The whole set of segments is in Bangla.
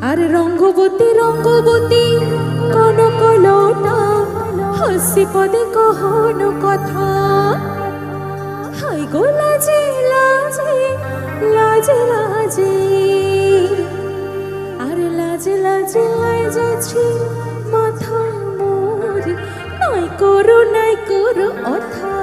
আর রঙ্গবতী রঙ্গবতী কনকলতা হাসি পদে কহন কথা হাই গো লাজে লাজে লাজে লাজে আর লাজে লাজে লাই যাচ্ছি মাথা মোর নাই করো অথা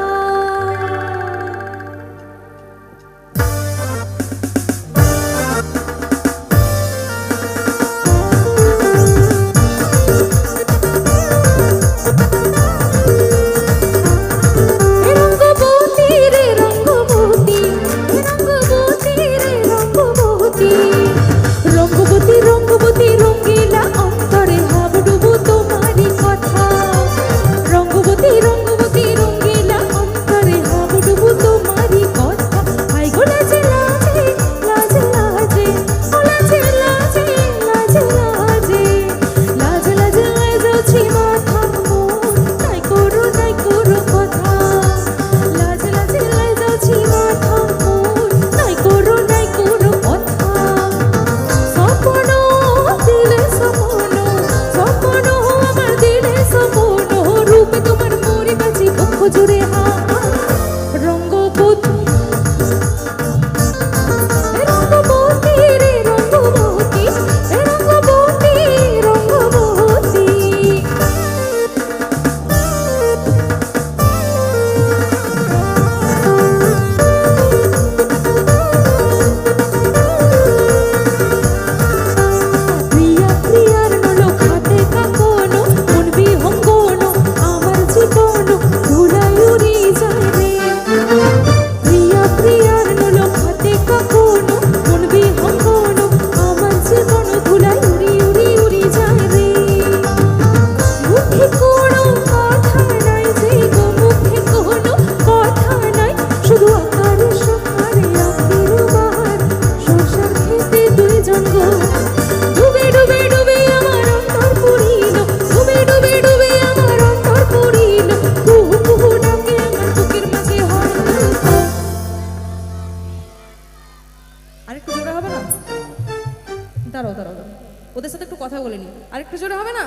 ওদের সাথে একটু কথা বলে নি আরেকটু জোরে হবে না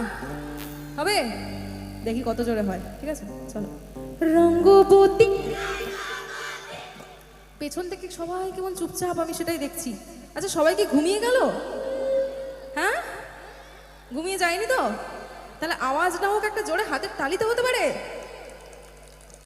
হবে দেখি কত জোরে হয় ঠিক আছে চলো রঙ্গবতী পেছন থেকে সবাই কেমন চুপচাপ আমি সেটাই দেখছি আচ্ছা সবাই কি ঘুমিয়ে গেল ঘুমিয়ে যায়নি তো তাহলে আওয়াজ না হোক একটা জোরে হাতের তালিতে হতে পারে